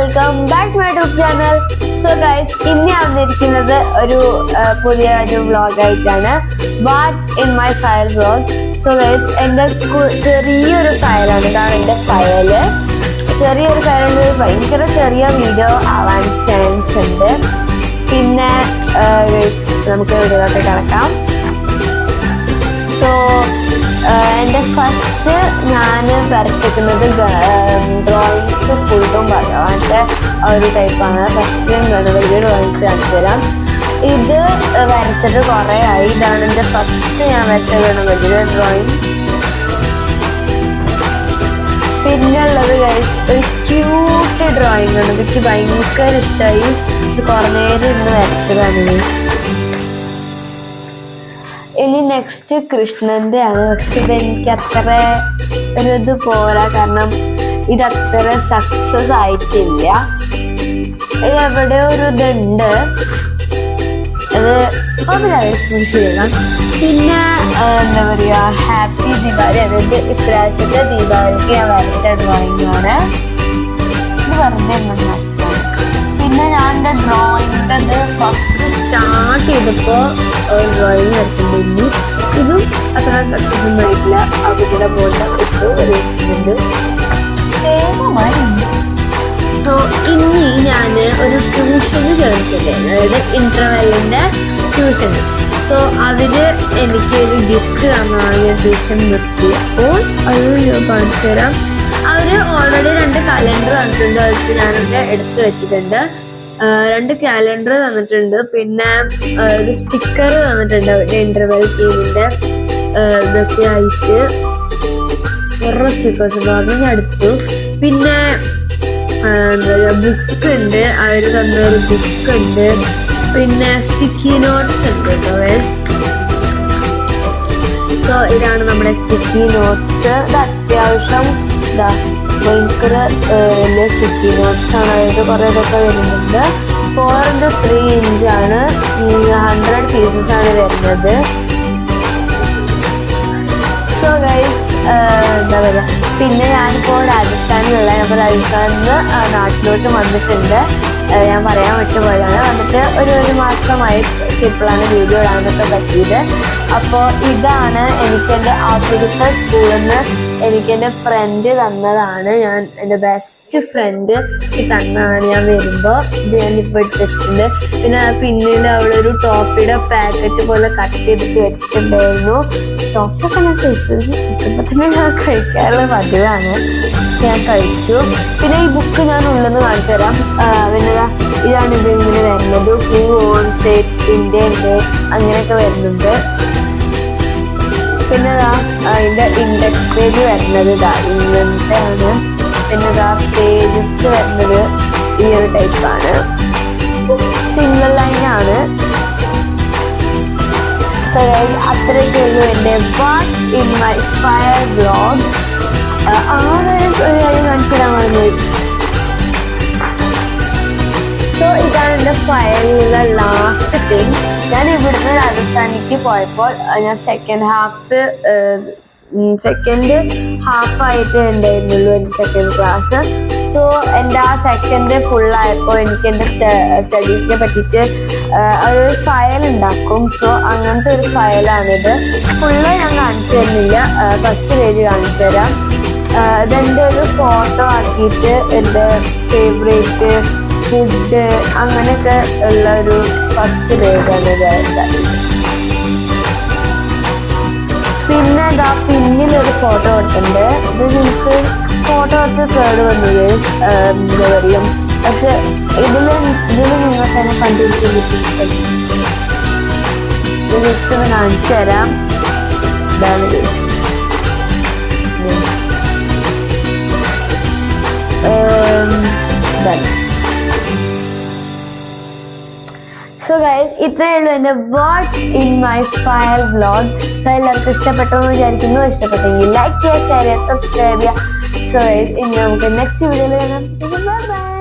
Welcome back to my YouTube channel. So guys, ഇന്ന് ഞാൻ വന്നിരിക്കുന്നത് ഒരു പുതിയൊരു വ്ളോഗായിട്ടാണ്. What's in my file vlog. So guys, എൻ്റെ ചെറിയൊരു ഫയലാണ്. ഇതാണ് എൻ്റെ ഫയല്. ചെറിയൊരു ഫയലിൽ ഭയങ്കര ചെറിയ വീഡിയോ ആവാൻ ചാൻസ് ഉണ്ട്. പിന്നെ നമുക്ക് വീഡിയോയിലോട്ട് കിടക്കാം. സോ എൻ്റെ ഫസ്റ്റ് ഞാൻ വരച്ചിരിക്കുന്നത് ഡ്രോയിങ്സ് ഫുള്ളും ഭഗവാന്റെ ഒരു ടൈപ്പാണ്. ഫസ്റ്റ് ഞാൻ ഗണപതിയുടെ ഡ്രോയിങ്സ് കാണിച്ചു തരാം. ഇത് വരച്ചിട്ട് കുറേ ആയി. ഇതാണ് എൻ്റെ ഫസ്റ്റ് ഞാൻ വരച്ച ഗണപതിയുടെ ഡ്രോയിങ്. പിന്നെ ഉള്ളത് ഒരു ക്യൂട്ട് ഡ്രോയിങ് ആണ്. എനിക്ക് ഭയങ്കര ഇഷ്ടമായി. ഇത് കുറേ നേരം ഇന്ന് വരച്ചതാണ്. ഇനി നെക്സ്റ്റ് കൃഷ്ണന്റെ ആണ്. പക്ഷെ ഇതെനിക്ക് അത്ര ഒരു ഇത് പോരാ, കാരണം ഇതത്ര സക്സസ് ആയിട്ടില്ല. എവിടെ ഒരു ഇതുണ്ട്, അത് ശരിയാണ്. പിന്നെ എന്താ പറയുക, ഹാപ്പി ദീപാവലി, അതായത് ഇപ്രാവശ്യത്തെ ദീപാവലിക്ക് ഞാൻ വരച്ച ഡ്രോയിങ് ആണ്. ഇത് വെറുതെ വരച്ചതാണ്. പിന്നെ ഞാൻ എൻ്റെ ഡ്രോയിങ്ങിൻ്റെ ഫസ്റ്റ് സ്റ്റാർട്ട് ചെയ്തപ്പോൾ ഡ്രോയിങ് വരച്ചിട്ടുണ്ട്. ഇതും അത്ര സക്സസ്ഫുൾ ആയിട്ടില്ല. അവിടെ പോലെ ഇട്ടു ഒരു സോ ഇനി ഞാൻ ഒരു ട്യൂഷന് ചേർത്തില്ലേ, അതായത് ഇന്റർവെല്ലിന്റെ ട്യൂഷന്. സോ അവര് എനിക്ക് ഒരു ഗിഫ്റ്റ് തന്നാണ് ഞാൻ ട്യൂഷൻ നിർത്തിയപ്പോൾ. അത് ഞാൻ കാണിച്ചു തരാം. അവര് ഓൾറെഡി 2 കലണ്ടർ തന്നിട്ടുണ്ട്. അതിൽ ഞാനവിടെ എടുത്തു വെച്ചിട്ടുണ്ട്. 2 കാലണ്ടർ തന്നിട്ടുണ്ട്. പിന്നെ ഒരു സ്റ്റിക്കർ തന്നിട്ടുണ്ട് അവരുടെ ഇന്റർവെൽ ടീമിന്റെ ഇതൊക്കെ ആയിട്ട്. കുറേ സ്റ്റിക്കേഴ്സ് ഉണ്ട്, ഞാൻ എടുത്തു. പിന്നെ എന്താ പറയുക, ബുക്ക് ഉണ്ട്. അവര് തന്നൊരു ബുക്ക് ഉണ്ട്. പിന്നെ സ്റ്റിക്കി നോട്ട്സ് ഉണ്ട് കേട്ടോ. സോ ഇതാണ് നമ്മുടെ സ്റ്റിക്കി നോട്ട്സ്. ഇത് അത്യാവശ്യം ഇതാ ഭയങ്കര സ്റ്റിക്കി നോട്ട്സ് ആണ്. അതായത് കുറേ ഇതൊക്കെ വരുന്നുണ്ട്. 4x3 ഇഞ്ചാണ്. 100 പീസസ് ആണ് വരുന്നത്. സോ ഗൈസ്, എന്താ പറയുക, പിന്നെ ഞാനിപ്പോൾ രാജസ്ഥാനിലുള്ള, അപ്പോൾ രാജസ്ഥാനിൽ നിന്ന് നാട്ടിലോട്ട് വന്നിട്ടുണ്ട്. ഞാൻ പറയാൻ വിട്ടുപോയതാണ്. വന്നിട്ട് ഒരു മാസമായി ഇപ്പോഴാണ് വീഡിയോ ഇടാനൊക്കെ പറ്റിയത്. അപ്പോൾ ഇതാണ് എനിക്കെൻ്റെ ആദ്യത്തെ സ്കൂളിൽ നിന്ന് എനിക്കെൻ്റെ ഫ്രണ്ട് തന്നതാണ്. എൻ്റെ ബെസ്റ്റ് ഫ്രണ്ട് തന്നതാണ്. ഞാൻ വരുമ്പോൾ ഇത് ഞാനിപ്പോൾ എടുത്തിട്ടുണ്ട്. പിന്നെ പിന്നീട് അവളൊരു ടോപ്പിയുടെ പാക്കറ്റ് പോലെ കട്ട് ചെയ്തിട്ട് വെച്ചിട്ടുണ്ടായിരുന്നു. ടോപ്പൊക്കെ ഞാൻ കഴിച്ചത് ഇപ്പം തന്നെ ഞാൻ കഴിക്കാറുള്ള പതിവാണ്. ഞാൻ കഴിച്ചു. പിന്നെ ഈ ബുക്ക് ഞാൻ ഉള്ളെന്ന് കാണിച്ചു തരാം. പിന്നെ ഇതാണ് ഇത് ഇങ്ങനെ വരുന്നത്. ഹൂ ഓൺസ് ഇറ്റ്, ഇന്ത്യൻ്റെ അങ്ങനെയൊക്കെ വരുന്നുണ്ട്. പിന്നെ അതിൻ്റെ ഇൻഡെക്സ് പേജ് വരുന്നത് ഇങ്ങനത്തെ ആണ്. പിന്നെ പേജസ് വരുന്നത് ഈ ഒരു ടൈപ്പാണ്. സിംഗിൾ ലൈനാണ്. അത്രയ്ക്കുള്ളൂ എൻ്റെ watts in my file vlog. ഒരു കാര്യം കാണിച്ചു തരാൻ പറഞ്ഞു. സോ ഇതാണ് എൻ്റെ ഫയലിലുള്ള ലാസ്റ്റ് തിങ്. ഞാൻ ഇവിടുന്ന് രാജസ്ഥാനിലേക്ക് പോയപ്പോൾ ഞാൻ സെക്കൻഡ് ഹാഫ് ആയിട്ട് ഉണ്ടായിരുന്നുള്ളൂ എൻ്റെ സെക്കൻഡ് ക്ലാസ്. സോ എൻ്റെ ആ സെക്കൻഡ് ഫുള്ളായപ്പോൾ എനിക്ക് എൻ്റെ സ്റ്റഡീസിനെ പറ്റിയിട്ട് ഒരു ഫയൽ ഉണ്ടാക്കും. സോ അങ്ങനത്തെ ഒരു ഫയലാണിത്. ഫുള്ള് ഞാൻ കാണിച്ചു തരുന്നില്ല, ഫസ്റ്റ് പേജ് കാണിച്ചു തരാം. ഇതെൻ്റെ ഒരു ഫോട്ടോ ആക്കിയിട്ട് എൻ്റെ ഫേവറേറ്റ് ഫുഡ് അങ്ങനെയൊക്കെ ഉള്ള ഒരു ഫസ്റ്റ് പേജാണ് ഇത്. പിന്നെ പിന്നിലൊരു ഫോട്ടോ കൊടുത്തിട്ടുണ്ട്. ഇത് നിങ്ങൾക്ക് ഫോട്ടോ വെച്ച് കേട് വന്നത് എന്താ പറയും, പക്ഷെ ഇതിൽ നിങ്ങൾ തന്നെ കണ്ടുപിടിക്കാൻ ജസ്റ്റ് ഒന്ന് കാണിച്ചു തരാം. ഇതാണ് സോ ഗൈസ്, ഇത്രയുള്ളൂ എൻ്റെ watts in my file vlog. So എല്ലാവർക്കും ഇഷ്ടപ്പെട്ടെന്ന് വിചാരിക്കുന്നു. ഇഷ്ടപ്പെട്ടെങ്കിൽ ലൈക്ക് ചെയ്യുക, ഷെയർ ചെയ്യുക, സബ്സ്ക്രൈബ് ചെയ്യുക. സോ ഗൈസ്, ഇനി നമുക്ക് നെക്സ്റ്റ് വീഡിയോയിൽ കാണാം. Bye bye.